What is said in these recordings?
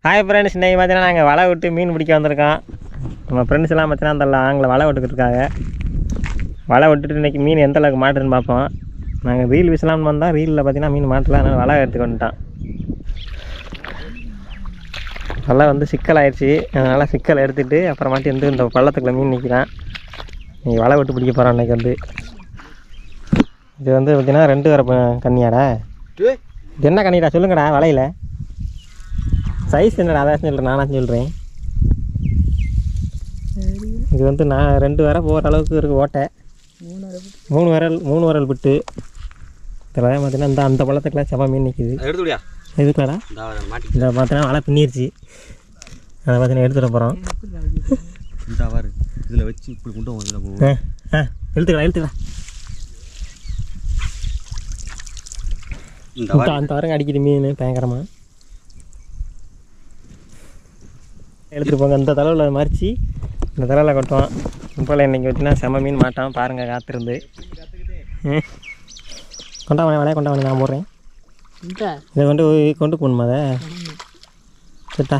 Hi friends, இன்றைக்கி பார்த்தீங்கன்னா நாங்கள் வலை விட்டு மீன் பிடிக்க வந்திருக்கோம். நம்ம ஃப்ரெண்ட்ஸ் எல்லாம் பார்த்தீங்கன்னா அந்த ஆங்கில வலை விட்டுக்கிட்டு இருக்காங்க. வலை விட்டுட்டு இன்றைக்கி மீன் எந்த அளவுக்கு மாட்டுன்னு பார்ப்போம். நாங்கள் ரீல் விசலாம்னு வந்தால் ரீலில் பார்த்தீங்கன்னா மீன் மாட்டல, அதனால் வலை எடுத்துக்க வந்துட்டான். வலை வந்து சிக்கல் ஆயிடுச்சு, அதனால் சிக்கல் எடுத்துகிட்டு அப்புறமாட்டி வந்து இந்த பள்ளத்துக்குள்ள மீன் நிற்கிறான். இன்றைக்கி வலை விட்டு பிடிக்க போகிறோம். இன்றைக்கி வந்து இது வந்து பார்த்தீங்கன்னா 2 வர கண்ணியாடா. இது என்ன கண்ணிடா சொல்லுங்கடா. வலையில் சைஸ் என்னடா? அதான் சொல்கிறேன், நானாச்சும் சொல்கிறேன். இது வந்து நான் 2 வரை போகிற அளவுக்கு இருக்குது ஓட்டை. 3 வரல் விட்டு இதெல்லாம் பார்த்தீங்கன்னா இந்த அந்த பள்ளத்துக்குலாம் செம மீன் நிற்கிது. எதுக்குலடா? இதை பார்த்தீங்கன்னா வலை பின்னிருச்சு. அதை பார்த்தீங்கன்னா எடுத்துகிட்டு போகிறோம். இதில் வச்சு இப்படி கொண்டு இழுத்துக்கலாம். அந்த வரங்க அடிக்குது மீன் பயங்கரமாக. எடுத்துகிட்டு போங்க. இந்த தலைவில் மறித்து இந்த தலைவில் கொட்டுவோம். இப்போ இன்றைக்கி வச்சுன்னா செம மீன் மாட்டோம். பாருங்கள் காத்திருந்து கொண்டாவணி வலையை கொண்டாவணி நான் போடுறேன். இதை கொண்டு போகணுமா? அதை சரிட்டா.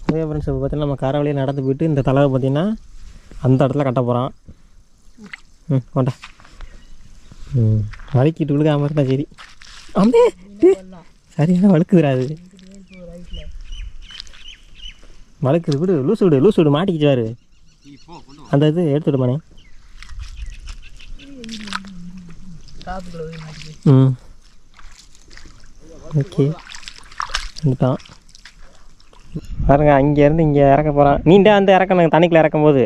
அதே ஃப்ரெண்ட்ஸ் இப்போ பார்த்தீங்கன்னா நம்ம கார வழியை நடந்து போயிட்டு இந்த தலைவை பார்த்திங்கன்னா அந்த இடத்துல கட்ட போகிறோம். கொண்டா வலிக்கிட்டு விழுகாமல் இருந்தால் சரி. அம்மே சரியான வழுக்குதுராது. வழுக்குது. விடு, லூஸ் விடு மாட்டிக்கிச்சுவாரு. அந்த இது எடுத்து விடுமானே. ஓகே வந்துட்டான் பாருங்க. அங்கேருந்து இங்கே இறக்க போகிறான். நீண்டே அந்த இறக்கணும் தண்ணிக்குள்ளே இறக்கும் போது.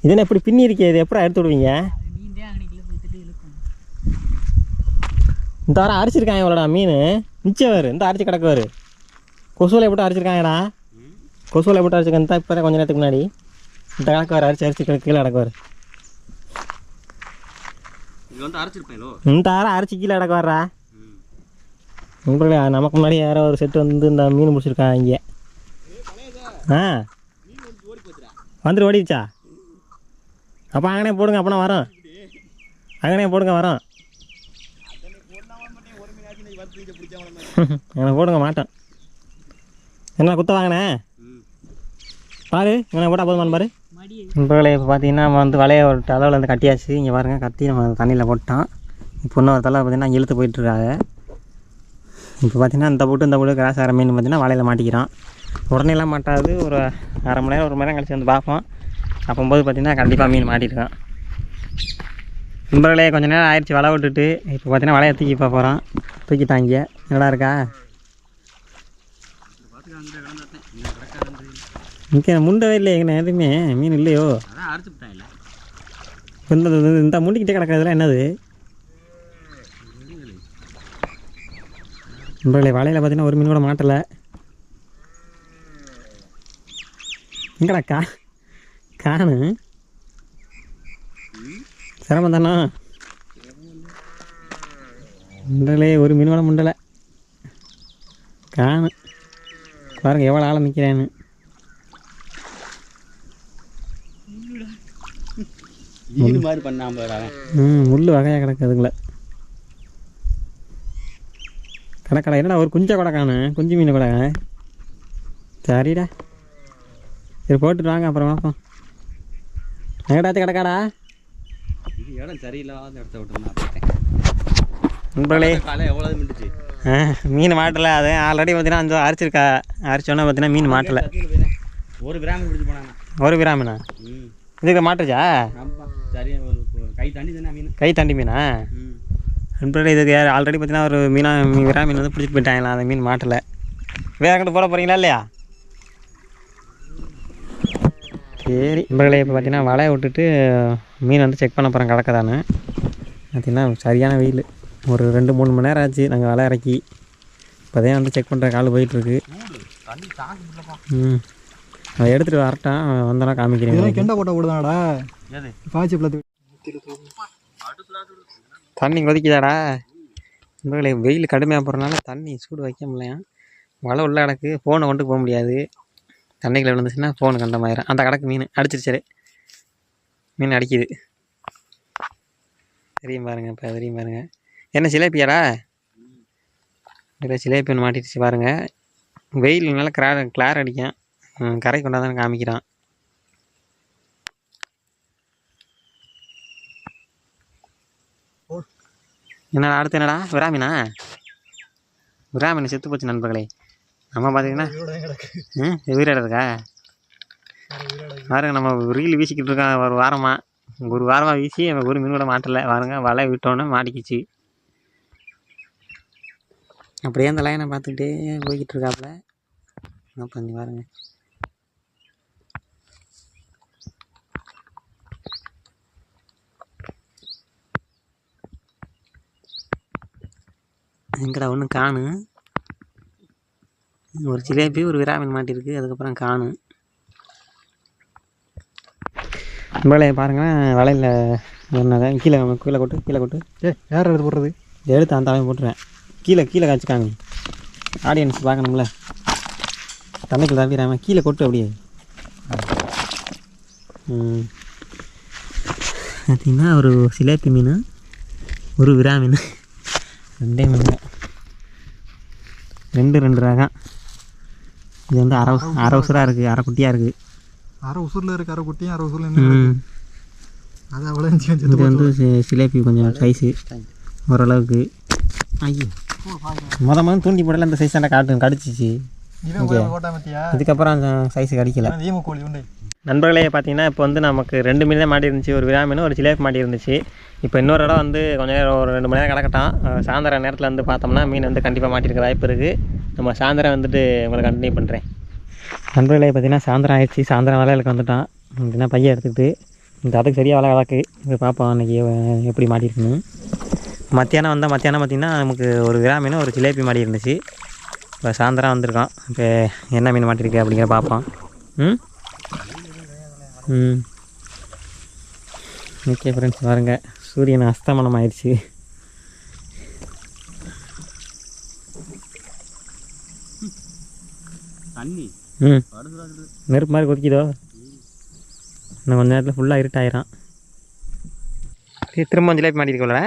இதென்ன எப்படி பின்னி இருக்கே? இது எப்படா எடுத்து விடுவீங்க? இந்த வாரம் அரிச்சிருக்காங்க இவ்வளோடா மீன். நிச்சயம் வேறு இந்த அரிச்சு கிடக்குவார். கொசுவில் போட்டு அரிச்சிருக்காங்கடா. கொசுவில் போட்டு அரிச்சிருக்கேன் தான். இப்போ கொஞ்சம் நேரத்துக்கு முன்னாடி இந்த கிடக்குவார். அரிச்சு கீழே கிடக்குவார். இந்த வாரம் அரிச்சு கீழே கிடக்குவாரா. உங்களுக்கு நமக்கு முன்னாடி யாரோ ஒரு செட்டு வந்து இந்த மீன் முடிச்சிருக்காங்க இங்கே. வந்துட்டு ஓடிடுச்சா? அப்போ அங்கனே போடுங்க. அப்போனா வரோம். அங்கனே போடுங்க வரோம். எனக்கு போடுங்க மாட்டேன். என்ன குத்த வாங்கினே பாரு. இவனை போட்டால் போதுமானு பாரு. நண்பர்களே இப்போ பார்த்தீங்கன்னா நம்ம வந்து வலையை ஒரு அளவில் வந்து கட்டியாச்சு. இங்கே பாருங்கள் கட்டி நம்ம தண்ணியில் போட்டான். இப்போ இன்னொரு தலை பார்த்தீங்கன்னா இழுத்து போயிட்டுருக்காங்க. இப்போ பார்த்தீங்கன்னா இந்த போட்டு கிராஸ் ஆகிற மீன் பார்த்தீங்கன்னா வலையில் மாட்டிக்கிறான். உடனேலாம் மாட்டாது. ஒரு அரை மணி நேரம் 1 மணி நேரம் கழிச்சு வந்து பார்ப்போம். அப்போது பார்த்தீங்கன்னா கண்டிப்பாக மீன் மாட்டிருக்கான். நண்பர்களே கொஞ்சம் நேரம் ஆயிடுச்சு வலை விட்டுட்டு. இப்போ பார்த்தீங்கன்னா வலையை தூக்கி போகிறான். தூக்கிட்டாங்க. நல்லா இருக்கா? இங்கே முண்டவே இல்லை. எங்கே எதுவுமே மீன் இல்லையோ? இந்த முண்டிக்கிட்டே கிடக்கிறதுலாம் என்னது? நண்பர்களே வலையில் பார்த்தீங்கன்னா ஒரு மீன் கூட மாட்டலை. எங்கடா காணு சிரமம் தானா? முண்டலே ஒரு மீன் கூட முண்டலை காணு. பாருங்க எவ்வளோ ஆழம் நிற்கிறேன்னு. முள் வகையாக கிடக்குதுங்கள. கிடக்கடா என்னடா ஒரு குஞ்சை கூட காணு. குஞ்சு மீன் கூட. சரிடா சரி போட்டுட்டு வாங்க அப்புறம் பார்ப்போம். எங்கடாச்சும் கிடக்காடா? இடம் சரியில்லாத இடத்த விட்டு நண்பர்களே மீன் மாட்டலை. அது ஆல்ரெடி பார்த்தீங்கன்னா அந்த அரிச்சிருக்கா. அரிச்சோன்னா பார்த்தீங்கன்னா மீன் மாட்டலை. ஒரு கிராமண்ணா இதுக்கு மாட்டுச்சா? கை தாண்டி மீனா? நண்பர்களே இதுக்கு ஆல்ரெடி பார்த்தீங்கன்னா ஒரு விராமீன் வந்து பிடிச்சி போயிட்டாங்களா. அந்த மீன் மாட்டலை. வேற எங்கிட்ட போட போகிறீங்களா இல்லையா? சரி நண்பர்களே இப்போ பார்த்தீங்கன்னா வலையை விட்டுட்டு மீன் வந்து செக் பண்ண போகிறோம் கிடக்குதான்னு. பார்த்தீங்கன்னா சரியான வெயில். ஒரு 2-3 மணி நேரம் ஆச்சு நாங்கள் வலை இறக்கி. இப்போதே வந்து செக் பண்ணுற கால் போயிட்டுருக்கு. அதை எடுத்துகிட்டு வரட்டான் வந்தோன்னா காமிக்கிறேன். கெண்டை போட்ட விடுதாடா. தண்ணி கொதிக்குதாடா. நண்பர்களே வெயில் கடுமையாக போகிறனால தண்ணி சூடு வைக்க முடியலையா. வலை உள்ள கிடக்கு. ஃபோனை கொண்டு போக முடியாது. தண்ணிக்குள்ள விழுந்துச்சுன்னா ஃபோனு கண்டமாயிரும். அந்த கணக்கு மீன் அடிச்சிருச்சு. மீன் அடிக்குது. தெரியும் பாருங்கள். இப்போ தெரியும் பாருங்கள். என்ன சிலேப்பியாடா? இல்லை சிலேப்பி ஒன்று மாட்டிடுச்சு பாருங்கள். வெயில் நல்லா கிளார் அடிக்கும். கரை கொண்டாதான் காமிக்கிறான். என்னடா அடுத்து என்னடா? விராமீனா? விராமீன் செத்து போச்சு நண்பர்களே. நம்ம பார்த்தீங்கன்னா உயிரோட இருக்கா பாருங்க. நம்ம ரீல் வீசிக்கிட்டு இருக்கோம் ஒரு வாரமாக வீசி ஒரு மீன் கூட மாட்டலை பாருங்க. வலை விட்டோன்னே மாட்டிக்கிச்சு. அப்படியே அந்த லைனை பார்த்துக்கிட்டே போய்கிட்டு இருக்காப்புல. என்ன பண்ணி பாருங்க. எங்கடா ஒன்றும் காணும். ஒரு சிலேபி ஒரு விராமீன் மாட்டிருக்கு. அதுக்கப்புறம் காணும். நம்மளே பாருங்கள் வலையில் என்னதான் கீழே கொட்டு. யார் எடுத்து போடுறது? எடுத்து அந்த அவன் போட்டுருவேன். கீழே காய்ச்சிக்காங்க. ஆடியன்ஸ் பார்க்கணும்ல. தண்ணிக்குள்ள தவிராமல் கீழே கொட்டு அப்படியே. பார்த்தீங்கன்னா ஒரு சிலேப்பி மீன், ஒரு விராமீன், 2 மீன், 2 ரகம். இது வந்து அரை உசுராக இருக்குது, அரை குட்டியாக இருக்குது. அரை உசுரில் இருக்குது, அரை குட்டியும் அரை உசுரில். அது அவ்வளோ. இது வந்து சிலேப்பி கொஞ்சம் சைஸு ஓரளவுக்கு. ஐயோ மொதல் தூண்டி போடல அந்த சைஸ் தான் கடிச்சிச்சு. இதுக்கப்புறம் அந்த சைஸு கடிக்கலை. நண்பர்களே பார்த்தீங்கன்னா இப்போ வந்து நமக்கு 2 மீன் தான் மாட்டி இருந்துச்சு. ஒரு விராமீன் ஒரு சிலேபி மாட்டி இருந்துச்சு. இப்போ இன்னொரு இடம் வந்து கொஞ்சம் நேரம் ஒரு 2 மணி நேரம் கிடக்கட்டும். சாயந்தரம் நேரத்தில் வந்து பார்த்தோம்னா மீன் வந்து கண்டிப்பாக மாட்டிருக்க வாய்ப்பு இருக்குது. நம்ம சாயந்தரம் வந்துட்டு உங்களை கண்டினியூ பண்ணுறேன். நண்பர்களே பார்த்தீங்கன்னா சாயந்தரம் ஆயிடுச்சு. சாயந்தரம் வேலைகளுக்கு வந்துட்டான். அப்படின்னா பையன் எடுத்துக்கிட்டு இந்த அதுக்கு சரியாக வேலை கலக்கு. இப்போ பார்ப்போம் அன்றைக்கி எப்படி மாட்டிருக்குன்னு. மத்தியானம் பார்த்திங்கன்னா நமக்கு ஒரு விராமீன் ஒரு சிலேபி மாட்டி இருந்துச்சு. இப்போ சாயந்தரம் வந்திருக்கோம். இப்போ என்ன மீன் மாட்டிருக்கு அப்படிங்கிற பார்ப்போம். ஓகே ஃப்ரெண்ட்ஸ் பாருங்கள். சூரியன் அஸ்தமனம் ஆயிடுச்சு. நெருப்பு மாதிரி கொதிக்குதோ. இன்னும் கொஞ்சம் நேரத்தில் ஃபுல்லாக இருட்டாயிரும். திரும்ப ஜிலேபி மாட்டிருக்கோம்ல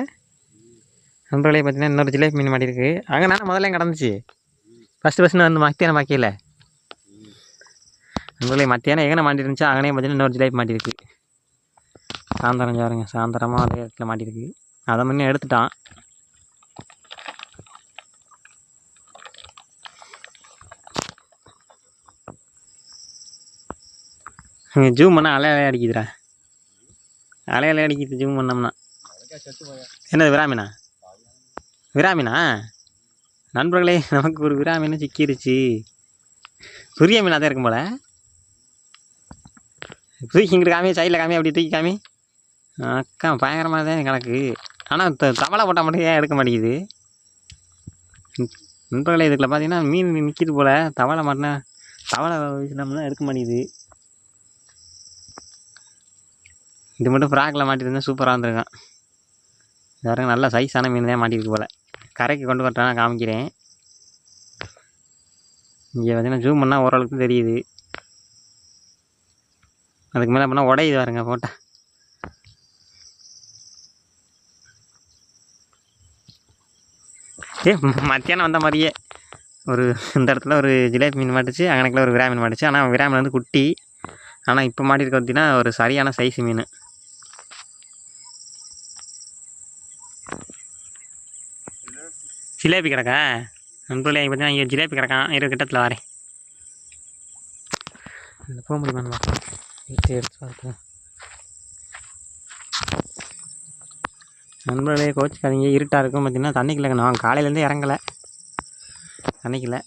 நண்பர்களே. பார்த்தீங்கன்னா இன்னொரு ஜிலேபி மீன் மாட்டிருக்கு. அங்கே நான் முதல்ல கிடந்துச்சு. ஃபஸ்ட்டு வந்து மத்தியானம் பாக்கியில நண்பர்களே. மத்தியானம் எங்கே மாட்டிருந்துச்சோ அங்கனே பார்த்தீங்கன்னா இன்னொரு ஜிலேபி மாட்டிருக்கு. சாயந்தரம் பாருங்க. சாயந்தரமாக அதே இடத்துல மாட்டிருக்கு. அதை முன்னே எடுத்துட்டான். ஜூம் பண்ணால் அலையாலே அடிக்குதுடா. அலையாலே அடிக்குது ஜூம் பண்ணோம்னா. என்னது விராமீனா? நண்பர்களே நமக்கு ஒரு விராமீன் சிக்கிருச்சு. சுரிய மீனாக தான் இருக்கும் போல். தூக்கி இங்கிட்டு காமி, சைடில் காமி, அப்படி தூக்கி காமி. அக்கா பயங்கரமாக தான் கணக்கு. ஆனால் தவளை போட்டால் மட்டும் ஏன் எடுக்க மாட்டேங்குது நண்பர்களே? இதுக்குள்ள பார்த்தீங்கன்னா மீன் நிற்கிது போல். தவளை மாட்டினா தவளை வீசினோம்னா எடுக்க மாட்டேங்குது. இது மட்டும் ஃப்ராக்கில் மாட்டிருந்தா சூப்பராக இருந்திருக்கான். யாருங்க நல்ல சைஸான மீன் தான் மாட்டிருக்கு போல். கரைக்கு கொண்டு வரட்டானா காமிக்கிறேன். இங்கே பார்த்தீங்கன்னா ஜூம் பண்ணால் ஓரளவுக்கு தெரியுது. அதுக்கு மேலே பண்ணால் உடையுது பாருங்க போட்டா. மத்தியானம் வந்த மாதிரியே ஒரு இந்த இடத்துல ஒரு ஜிலேபி மீன் மாட்டுச்சு. அங்கனக்குள்ள ஒரு விராமீன் மாட்டுச்சு. ஆனால் விராமீன் வந்து குட்டி. ஆனால் இப்போ மாட்டிருக்க பார்த்தீங்கன்னா ஒரு சரியான சைஸ் மீன். ஜிலேபி கிடக்கா நண்பர்களே? பார்த்தீங்கன்னா இங்கே ஜிலேபி கிடக்கான். கிட்டத்தில் வரேன். போக முடியுமான்னு பார்க்கலாம். எடுத்து பார்க்கலாம் நண்பர்களே. கோச்சிக்காதீங்க, இருட்டாக இருக்கும். பார்த்தீங்கன்னா தண்ணிக்குள்ள நான் காலையிலேருந்தே இறங்கலை தண்ணிக்குள்ள.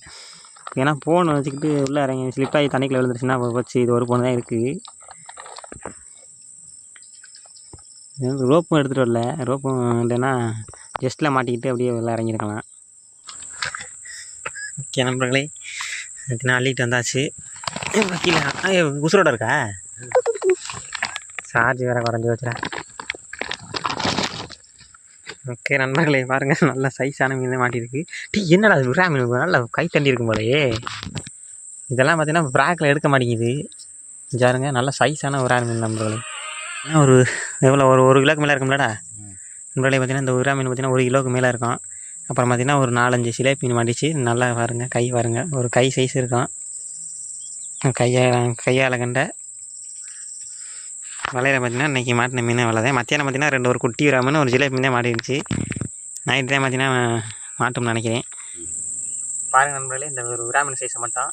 ஏன்னா ஃபோன் வச்சுக்கிட்டு உள்ளே இறங்கி ஸ்லிப்பாகி தண்ணிக்குள்ள விழுந்துருச்சுன்னா போச்சு. இது ஒரு ஃபோன் தான் இருக்குது. ரோப்பும் எடுத்துகிட்டு வரல. ரோப்பும் இல்லைன்னா ஜஸ்ட்டில் மாட்டிக்கிட்டு அப்படியே உள்ளே இறங்கியிருக்கலாம். ஓகே நண்பர்களே, நான் அள்ளிட்டு வந்தாச்சு. கீழே உசுரோட இருக்கா? சார்ஜ் வேறு குறைஞ்சி வச்சுறேன். ஓகே நண்பர்களே பாருங்கள், நல்ல சைஸான மீன் மாட்டியிருக்கு. என்னடா அது விராமீன் நல்லா கை தண்டி இருக்கும் போலையே. இதெல்லாம் பார்த்தீங்கன்னா ஃப்ராக்கில் எடுக்க மாட்டேங்குது. பாருங்க நல்ல சைஸான விராமீன் நண்பர்களே. ஒரு எவ்வளோ ஒரு கிலோக்கு மேலே இருக்கும்லடா. நண்பர்களே பார்த்தீங்கன்னா இந்த உயிரா மீன் பார்த்தீங்கன்னா 1 கிலோவுக்கு மேலே இருக்கும். அப்புறம் பார்த்தீங்கன்னா ஒரு 4-5 சிலேபி மீன் மாட்டிச்சு. நல்லா பாருங்கள், கை பாருங்கள், ஒரு கை சைஸ் இருக்கும். கையால் கண்ட வலையில் பார்த்தீங்கன்னா இன்றைக்கி மாட்டின மீன் வலைதான். மத்தியானம் பார்த்தீங்கன்னா ஒரு குட்டி உயிரா மீன், ஒரு சிலேபி மீன் தான் மாட்டிடுச்சு. நைட்டு தான் பார்த்தீங்கன்னா மாட்டும்னு நினைக்கிறேன். பாருங்கள் நண்பர்களே, இந்த ஒரு உயிரா மீன் சைஸை மட்டும்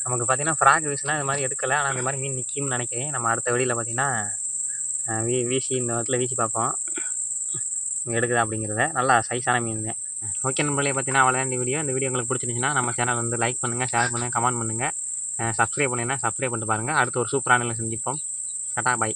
நமக்கு பார்த்தீங்கன்னா ஃப்ராக் வீசுனா இது மாதிரி எடுக்கலை. ஆனால் இந்த மாதிரி மீன் நிற்கும்னு நினைக்கிறேன். நம்ம அடுத்த வீடியோவில் பார்த்தீங்கன்னா வீசி இந்த இடத்துல வீசி பார்ப்போம் எடுக்குதா அப்படிங்கிறத. நல்லா சைஸான மீன் தான். ஓகே நண்பர்களே, பார்த்தீங்கன்னா அவ்வளோதான் இந்த வீடியோ. இந்த வீடியோ உங்களுக்கு பிடிச்சிருந்துச்சுன்னா நம்ம சேனல் வந்து லைக் பண்ணுங்கள், ஷேர் பண்ணுங்கள், கமெண்ட் பண்ணுங்கள். சப்ஸ்கிரைப் பண்ணிங்கன்னா சப்ஸ்கிரைப் பண்ணிட்டு பாருங்கள். அடுத்து ஒரு சூப்பரான சந்திப்போம். டாடா, பை.